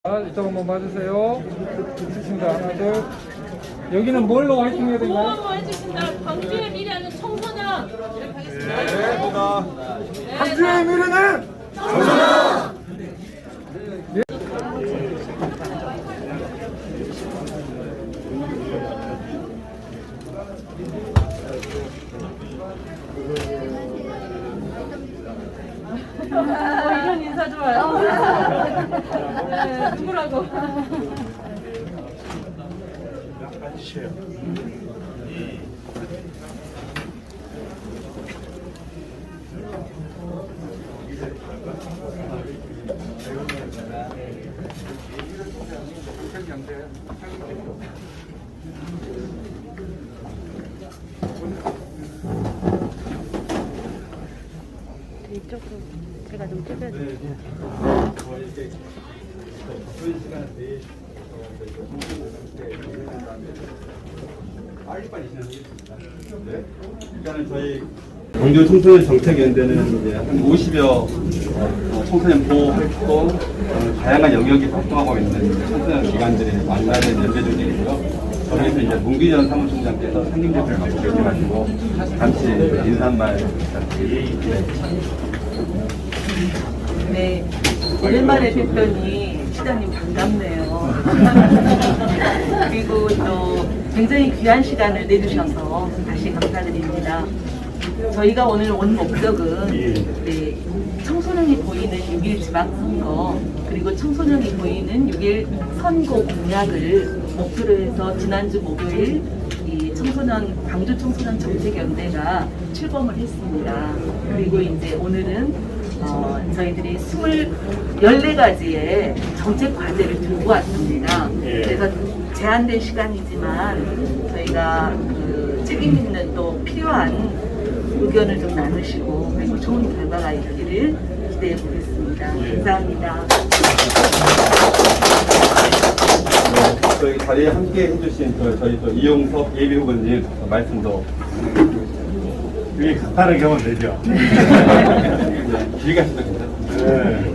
이쪽 한번 봐주세요. 좋습니다. 하나, 둘. 여기는 뭘로 화이팅 해야 되나요? 모험을 해주신다. 광주의 미래는 청소년. 이렇게 하겠습니다. 네, 광주의 미래는 청소년! 이런 인사 좋아요. 네, 누구라고? 이쪽으로 제가 좀 찍어야 돼요. 빨리빨리 진행하겠습니다. 네. 일단은 저희 광주 청소년 정책연대는 이제 한 50여 청소년 보호 활동, 다양한 영역에 활동하고 있는 청소년 기관들이 만나는 연대 조직이고요. 저희에서 이제 문기전 사무총장께서 상징제표를 갖고 계셔가지고 같이 인사 한 말 부탁드립니다. 네, 오랜만에 뵀더니 시장님 반갑네요. 그리고 또 굉장히 귀한 시간을 내주셔서 다시 감사드립니다. 저희가 오늘 온 목적은 네, 청소년이 보이는 6.1 지방선거 그리고 청소년이 보이는 6.1 선거 공약을 목표로 해서 지난주 목요일 이 광주 청소년 정책연대가 출범을 했습니다. 그리고 이제 오늘은 저희들이 14가지의 정책 과제를 들고 왔습니다. 그래서 제한된 시간이지만 저희가 그 책임 있는 또 필요한 의견을 좀 나누시고 그리고 좋은 결과가 있기를 기대해 보겠습니다. 감사합니다. 저희 자리에 함께 해주신 저희 또 이용섭 예비후보님 말씀도 이게 간단하게 하면 되죠. 길게 하셔도 괜찮습니다. 네.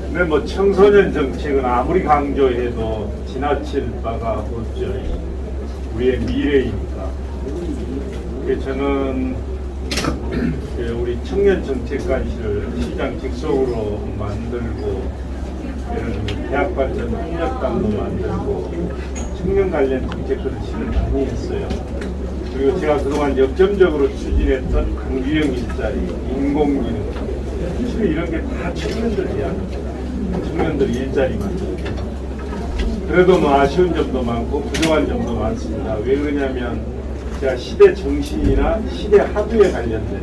근데 뭐 청소년 정책은 아무리 강조해도 지나칠 바가 없죠. 우리의 미래이니까. 그래서 저는 우리 청년 정책관실을 시장 직속으로 만들고 대학 발전 협력단도 만들고 청년 관련 정책들을 진행을 많이 했어요. 그리고 제가 그동안 역점적으로 추진했던 강규형 일자리, 인공지능, 사실 이런 게 다 청년들 위한 청년들 일자리 만들고 그래도 뭐 아쉬운 점도 많고 부족한 점도 많습니다. 왜 그러냐면 제가 시대 정신이나 시대 하드에 관련된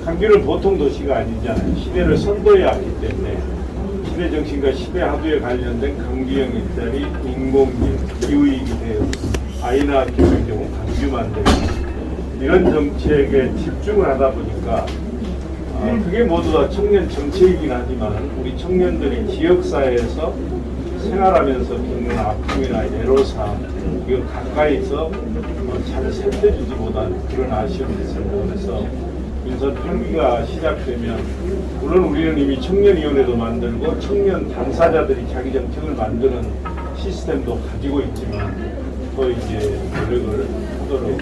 강규는 보통 도시가 아니잖아요. 시대를 선도해야 하기 때문에 시대 정신과 시대 하드에 관련된 강규형 일자리, 인공지능, 기후위기 대응, 아이나 교육의 경우 강규 만들기 이런 정책에 집중을 하다 보니까 그게 모두 다 청년 정책이긴 하지만 우리 청년들이 지역사회에서 생활하면서 겪는 아픔이나 애로사항 이걸 가까이서 잘 살펴주지 못한 그런 아쉬움이 있습니다. 그래서 민선 8기가 시작되면 물론 우리는 이미 청년위원회도 만들고 청년 당사자들이 자기 정책을 만드는 시스템도 가지고 있지만 더 이제 노력을 하도록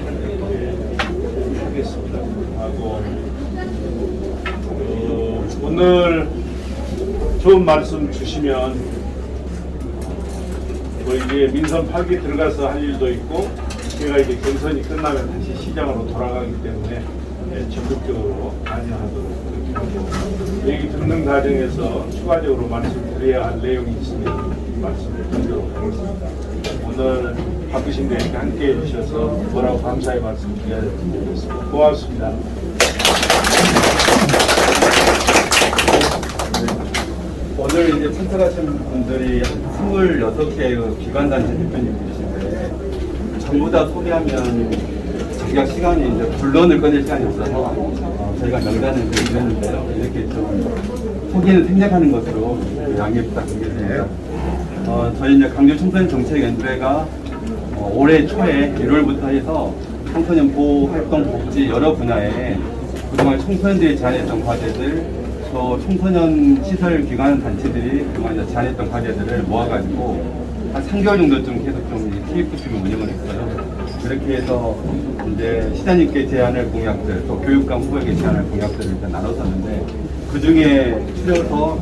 하겠습니다. 하고 오늘 좋은 말씀 주시면 뭐 이제 민선 8기 들어가서 할 일도 있고 제가 이제 경선이 끝나면 다시 시장으로 돌아가기 때문에 적극적으로 관여하도록 그렇게 하고 얘기 듣는 과정에서 추가적으로 말씀드려야 할 내용이 있으면 말씀을 드리도록 하겠습니다. 오늘 바쁘신 데 함께 해주셔서 뭐라고 감사의 말씀 드리겠습니다. 고맙습니다. 오늘 이제 참석하신 분들이 26개의 기관단체 대표님들이신데 전부 다 소개하면 자기가 시간이 이제 본론을 꺼낼 시간이 없어서 저희가 명단을 드렸는데요. 이렇게 좀 소개는 생략하는 것으로 양해 부탁드리겠습니다. 저희 이제 광주 청소년 정책연대가 올해 초에 1월부터 해서 청소년 보호 활동 복지 여러 분야에 그동안 청소년들이 제안했던 과제들 또 청소년 시설 기관 단체들이 그동안 이제 제안했던 과제들을 모아가지고 한 3개월 정도쯤 계속 좀 TF팀을 운영을 했어요. 그렇게 해서 이제 시장님께 제안할 공약들, 또 교육감 후보에게 제안할 공약들을 일단 나눴었는데 그 중에 추려서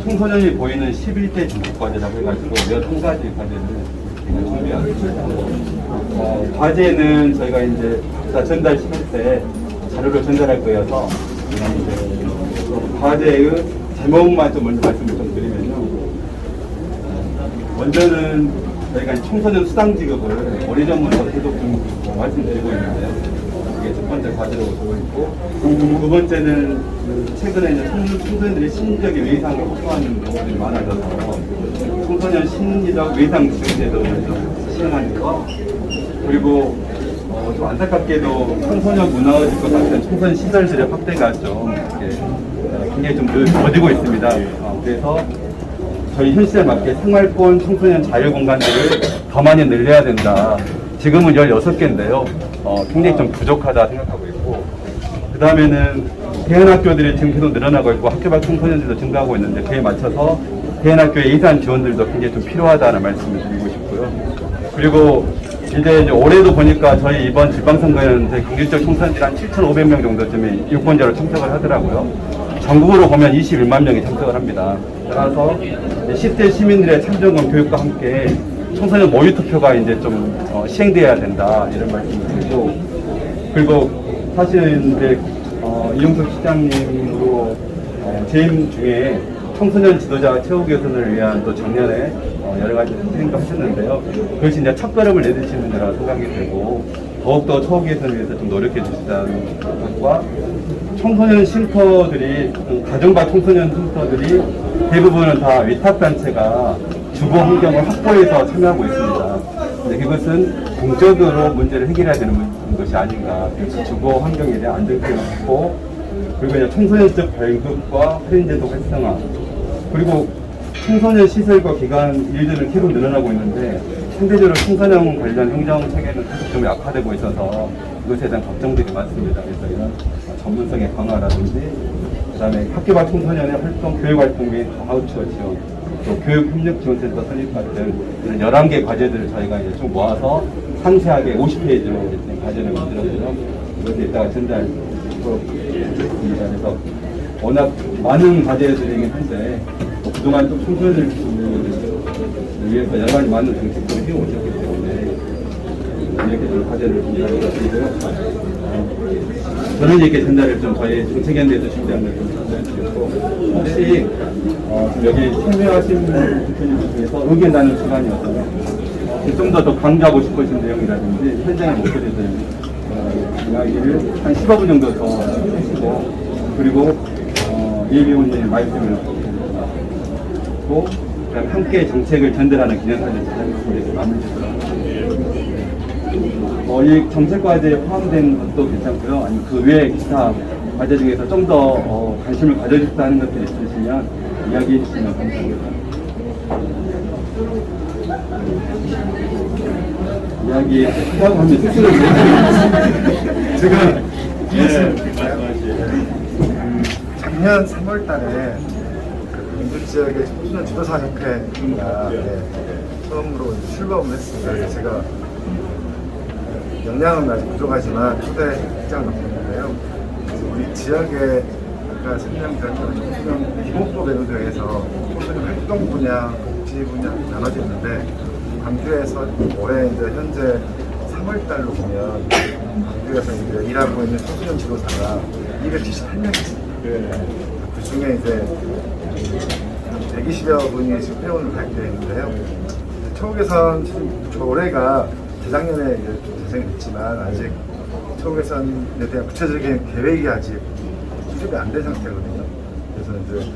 청소년이 보이는 11대 전국 과제라고 해가지고 11가지 과제를 준비하겠습니다. 과제는 저희가 이제 다 전달시킬 때 자료를 전달할 거여서 이제 과제의 제목만 좀 먼저 말씀을 좀 드리면요. 먼저는 저희가 청소년 수당 지급을 오래전부터 계속 좀 말씀드리고 있는데요. 이게 첫 번째 과제로 보고 있고, 두 번째는 최근에 이제 청소년들이 심리적인 외상을 호소하는 경우들이 많아져서 청소년 심리적 외상 지원제도를 좀 시행하는 거, 그리고 좀 안타깝게도 청소년 문화의 것 같은 청소년 시설들의 확대가 좀 이렇게 굉장히 좀 더디고 있습니다. 그래서 저희 현실에 맞게 생활권 청소년 자유공간들을 더 많이 늘려야 된다. 지금은 16개인데요. 굉장히 좀 부족하다 생각하고 있고, 그 다음에는 대안학교들이 지금 계속 늘어나고 있고 학교 밖 청소년들도 증가하고 있는데 그에 맞춰서 대안학교의 예산 지원들도 굉장히 좀 필요하다는 말씀을 드리고 싶고요. 그리고 이제 올해도 보니까 저희 이번 지방선거에는 경질적 청소년들이 한 7,500명 정도쯤이 유권자로 참석을 하더라고요. 전국으로 보면 21만 명이 참석을 합니다. 따라서 10대 시민들의 참정권 교육과 함께 청소년 모의 투표가 이제 좀 시행돼야 된다 이런 말씀을 드리고, 그리고 사실 이제 이용석 시장님으로 재임 중에 청소년 지도자 채우 개선을 위한 또 작년에 여러 가지 시행도 하셨는데요. 그것이 이제 첫걸음을 내딛으시는 거라고 생각이 되고, 더욱더 처우 개선을 위해서 좀 노력해 주시다는 것과 청소년 쉼터들이, 가정과 청소년 쉼터들이 대부분은 다 위탁단체가 주거 환경을 확보해서 참여하고 있습니다. 근데 그것은 공적으로 문제를 해결해야 되는 것이 아닌가. 주거 환경에 대한 안정性확보, 그리고 이제 청소년적 발급과 할인제도 활성화, 그리고 청소년 시설과 기관 일들은 계속 늘어나고 있는데 상대적으로 청소년 관련 행정 체계는 계속 좀 약화되고 있어서 이것에 대한 걱정들이 많습니다. 그래서 이런 전문성의 강화라든지, 그다음에 학교 밖 청소년의 활동, 교육 활동 및 아웃투어 지원, 또 교육협력지원센터 설립 같은 이런 11개 과제들을 저희가 이제 좀 모아서 상세하게 50페이지로 과제를 만들었고요. 이것을 이따가 전달하도록 하겠습니다. 그래서 워낙 많은 과제들이긴 한데 그동안 좀 청소년을 위해서 여러 가지 많은 정책들을 해오셨기 때문에 이렇게 좀 과제를 전달해드리고요. 저는 이렇게 전달을 좀 저희 정책연대에서 준비한 걸 좀 전달드렸고, 혹시 여기 참여하신 대표님들 중에서 의견 나눈 시간이어서요. 좀 더 강조하고 싶으신 내용이라든지 현장의 목소리들 이야기를 한 15분 정도 더 해주시고, 그리고 예비원님 말씀을 듣고 그다음 함께 정책을 전달하는 기념사진 제작했습니다. 마무리 짓도록 이 정책과제에 포함된 것도 괜찮고요. 아니면 그 외에 기타 과제 중에서 좀 더 관심을 가져주셨다는 것들이 있으시면 이야기해 주시면 감사합니다. 이야기 하다고 하면 스스로 제가 작년 3월 달에 인근 지역의 청소년 지도사 협회가 처음으로 출범을 했습니다. 그래서 제가 역량은 아직 부족하지만 초대 입장을 맡았는데요. 그래서 우리 지역에 아까 설명드렸던 청소년 기본법에 의해서 청소년 활동 분야, 복지 분야 나눠져 있는데, 광주에서 올해 이제 현재 3월 달로 보면 광주에서 이제 일하고 있는 청소년 지도사가 278명 있습니다. 그 중에 이제 120여 분이 지금 회원을 가입되어 있는데요. 처우 개선 지금 올해가 재작년에 좀 재생이 됐지만 아직 처우 개선에 대한 구체적인 계획이 아직 수립이 안 된 상태거든요. 그래서 이제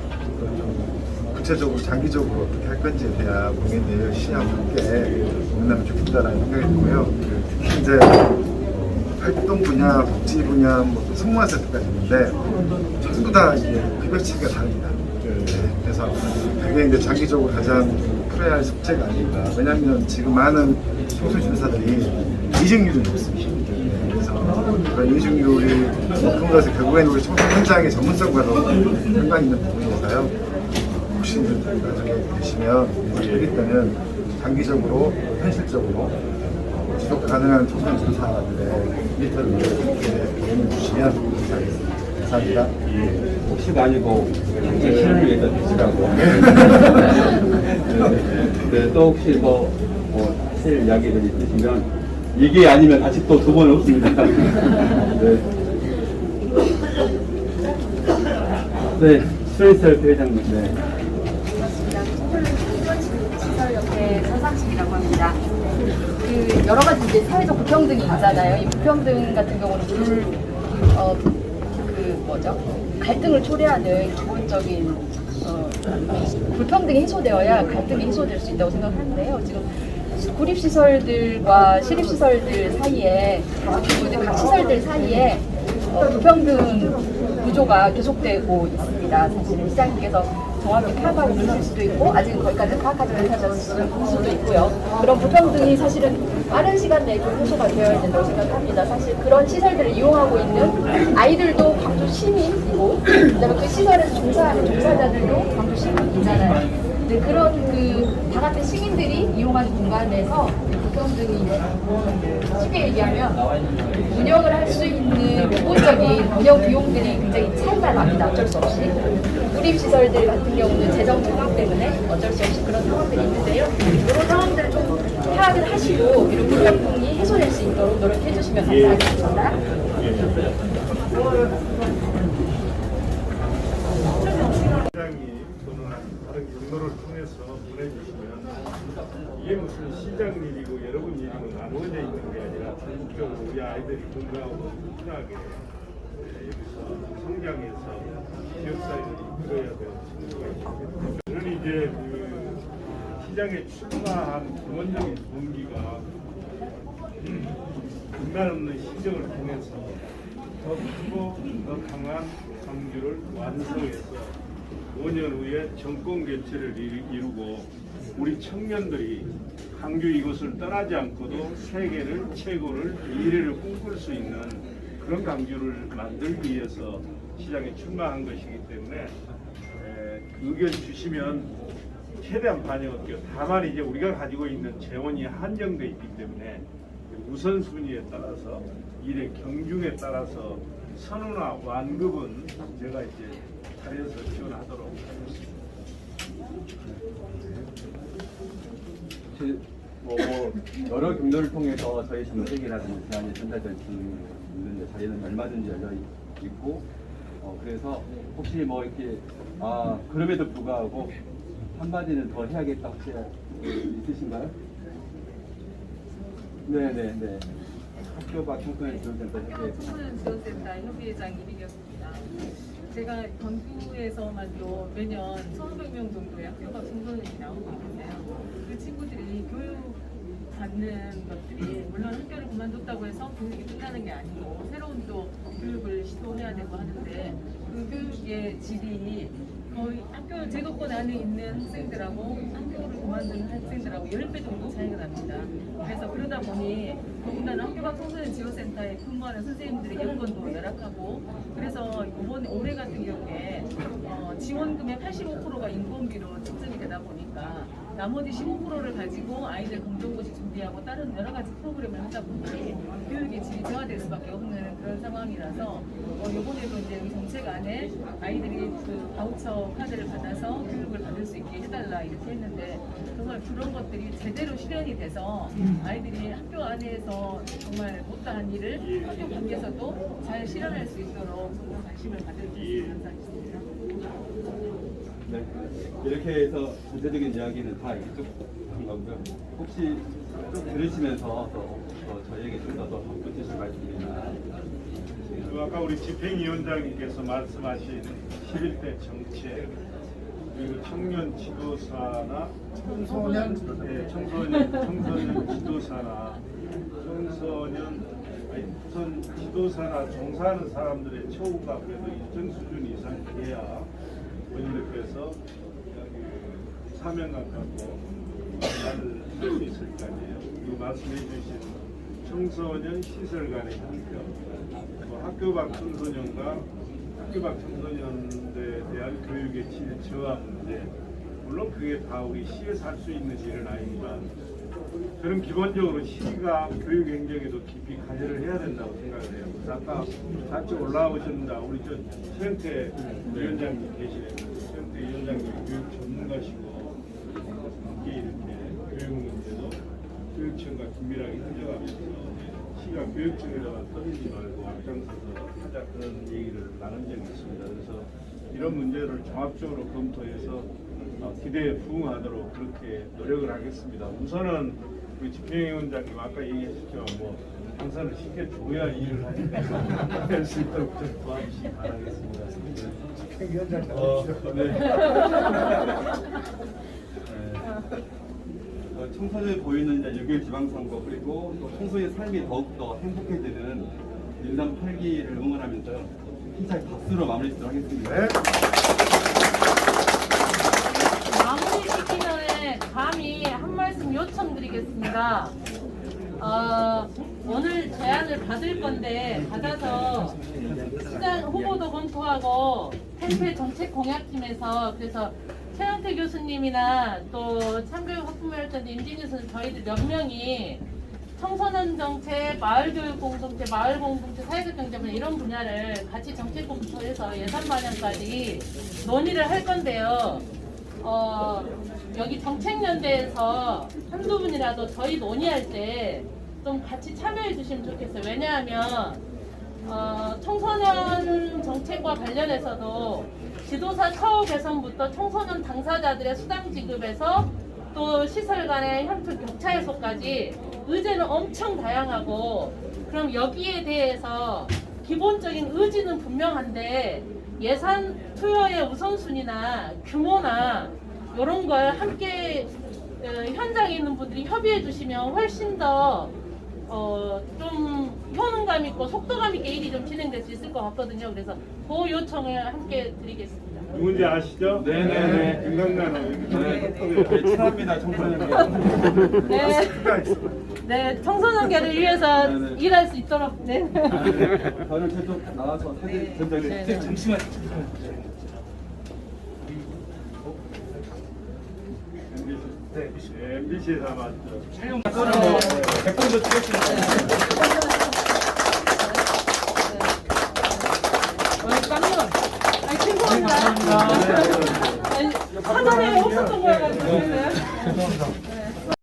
구체적으로 장기적으로 어떻게 할 건지에 대한 고민을 시하고 함께 고민하면 좋겠다라는 생각이 들고요. 특히 이제 활동 분야, 복지 분야, 뭐 승무원 세트까지 있는데 전부 다 이제 급여치가 다릅니다. 그래서 그게 이제 장기적으로 가장 풀어야 할 숙제가 아닌가. 왜냐하면 지금 많은 청소년 지도사들이 이직률이 높습니다. 그래서 그런 인식률이 높은 것은 결국에는 우리 청소 현장의 전문성과 상관 있는 부분이어서요. 혹시 나중에 되시면 되실 때는 장기적으로 현실적으로 지속 가능한 청소년 조사들의 일터를 도움을 주시면 감사하겠습니다. 감사합니다. 혹시가 아니고 단체 실현을 위해서 드시라고. 네, 또 혹시 하실 이야기들 있으시면 이게 아니면 다시 또 두 번 없습니다. 네. 네, 스페이스 회장님. 네. 시설협회 서상식이라고 합니다. 그 여러 가지 이제 사회적 불평등이 있잖아요. 이 불평등 같은 경우는 갈등을 초래하는 기본적인 불평등이 해소되어야 갈등이 해소될 수 있다고 생각하는데요. 지금 구립시설들과 시립시설들 사이에 그리고 각 시설들 사이에 불평등 구조가 계속되고 있습니다. 사실은 시장님께서 정확히 파악하고 계실 수도 있고 아직은 거기까지 파악하지 못하셨을 수도 있고요. 그런 불평등이 사실은 빠른 시간 내에 좀 해소가 되어야 된다고 생각합니다. 사실 그런 시설들을 이용하고 있는 아이들도 광주 시민이고 그다음에 그 시설에서 종사하는 종사자들도 광주 시민이잖아요. 네, 그런 다 같은 시민들이 이용하는 공간에서 불평등이 쉽게 얘기하면 운영을 할 수 있는 기본적인 운영 비용들이 굉장히 차이가 납니다. 어쩔 수 없이. 구립시설들 같은 경우는 재정 상황 때문에 어쩔 수 없이 그런 상황들이 있는데요. 이런 상황들을 좀 파악을 하시고 이런 불평등이 해소될 수 있도록 노력해 주시면 감사하겠습니다. 시장이 또는 다른 경로를 통해서 보내주시면 이게 무슨 시장 일이고 여러분 일이고 나누어져 있는 게 아니라 전국적으로 우리 아이들이 건강하고 튼튼하게 여기서 성장해서 지역사회를 이끌어야 되는 친구가 있습니다. 저는 이제 그 시장에 출마한 기본적인 동기가 중단 없는 시정을 통해서 더 크고 더 강한 광주를 완성해서 5년 후에 정권 개최를 이루고 우리 청년들이 광주 이곳을 떠나지 않고도 세계를 최고를 미래를 꿈꿀 수 있는 그런 광주를 만들기 위해서 시장에 출마한 것이기 때문에 의견 주시면 최대한 반영할게요. 다만 이제 우리가 가지고 있는 재원이 한정돼 있기 때문에 우선순위에 따라서 일의 경중에 따라서 선호나 완급은 제가 이제 자리에서 지원하도록 하겠습니다. 여러 경로를 통해서 저희 정책이라든지 제안이 전달될 수 있는데 자리는 얼마든지 열려 있고 그래서 혹시 이렇게 그럼에도 불구하고 한마디는 더 해야겠다 혹시 있으신가요? 네네네. 학교가 청소년 지원센터 협의회. 청소년 지원센터 협의회장 이민이었습니다. 제가 광주에서만도 매년 1,500명 정도의 학교가 청소년이 나오고 있는데요. 그 친구들이 교육받는 것들이 물론 학교를 그만뒀다고 해서 교육이 끝나는 게 아니고 새로운 또 교육을 시도해야 되고 하는데 그 교육의 질이 거의 학교 제도권 안에 있는 학생들하고 학교를 그만두는 학생들하고 10배 정도 차이가 납니다. 그래서 그러다 보니 더군다나 학교가 청소년 지원센터에 근무하는 선생님들의 여건도 열악하고 그래서 올해 같은 경우에 지원금의 85%가 인건비로 책정이 되다 보니까 나머지 15%를 가지고 아이들 검정고시 준비하고 다른 여러 가지 프로그램을 하다 보니 교육의 질이 저하될 수밖에 없는 그런 상황이라서 이번에도 이제 이 정책 안에 아이들이 그 바우처 카드를 받아서 교육을 받을 수 있게 해달라 이렇게 했는데 정말 그런 것들이 제대로 실현이 돼서 아이들이 학교 안에서 정말 못다한 일을 학교 밖에서도 잘 실현할 수 있도록 좀 관심을 가져주시면 감사하겠습니다. 네, 이렇게 해서 전체적인 이야기는 다 이쪽 한 거고요. 혹시 좀 들으시면서 저희에게 좀 더 덧붙이실 말씀이나 아까 우리 집행위원장님께서 말씀하신 11대 정책 그리고 청년 지도사나 청소년 지도사나 우선 지도사나 종사하는 사람들의 처우가 그래도 일정 수준 이상 돼야 본인들께서 사명감 갖고 말을 할 수 있을 거 아니에요. 이 말씀해 주신 청소년 시설 간의 형평, 또 학교 밖 청소년과 학교 밖 청소년들에 대한 교육의 질 저하 문제, 물론 그게 다 우리 시에서 할 수 있는 일은 아니지만 저는 기본적으로 시가 교육 행정에도 깊이 관여를 해야 된다고 생각을 해요. 그래서 아까 같이 올라오셨는데 우리 저 최현태 위원장님 계시네요. 최현태 위원장님 교육 전문가시고 함께 이렇게 교육 문제도 교육청과 긴밀하게 협력하면서 시가 교육청에다가 떠들지 말고 앞장서서 하자 그런 얘기를 나눈 적이 있습니다. 그래서 이런 문제를 종합적으로 검토해서 기대에 부응하도록 그렇게 노력을 하겠습니다. 우선은 우리 집행위원장님 아까 얘기하셨지만 뭐 당선을 시켜줘야 일을 하니까 할 수 있도록 좀 도와주시기 바라겠습니다. 집행위원장님 청소년이 보이는 이제 6.1 지방선거 그리고 또 청소년의 삶이 더욱더 행복해지는 민상 8기를 응원하면서 힘차게 박수로 마무리 짓도록 하겠습니다. 네. 마무리 짓기 전에 감히 한 말씀 요청드리겠습니다. 오늘 제안을 받을 건데 받아서 시장 후보도 검토하고 템페 정책 공약팀에서 그래서 최영태 교수님이나 또 참교육 학부모협회장 임진희 교수님 저희들 몇 명이 청소년 정책, 마을교육 공동체, 마을 공동체, 사회적 경제 분야 이런 분야를 같이 정책 검토해서 예산 반영까지 논의를 할 건데요. 여기 정책연대에서 한두 분이라도 저희 논의할 때 좀 같이 참여해 주시면 좋겠어요. 왜냐하면 청소년 정책과 관련해서도 지도사 처우 개선부터 청소년 당사자들의 수당 지급에서 또 시설 간의 형평 격차 해소까지 의제는 엄청 다양하고 그럼 여기에 대해서 기본적인 의지는 분명한데 예산 투여의 우선순위나 규모나 이런 걸 함께 현장에 있는 분들이 협의해 주시면 훨씬 더 좀 효능감 있고 속도감 있게 일이 좀 진행될 수 있을 것 같거든요. 그래서 그 요청을 함께 드리겠습니다. 누군지 아시죠? 네네네. 김강란은 네, 친합니다 청소년들. 네, 네 청소년계를 위해서 네네. 일할 수 있도록. 네. 저는 저쪽 나와서 사진 전달을 네. 잠시만. MBC에서 맞죠? 촬영 거는 뭐 100번도 찍었으니까. 오늘 깜놀. 아니 죄송합니다. 아니, 사전에 없었던 거여가지고. 죄송합니다.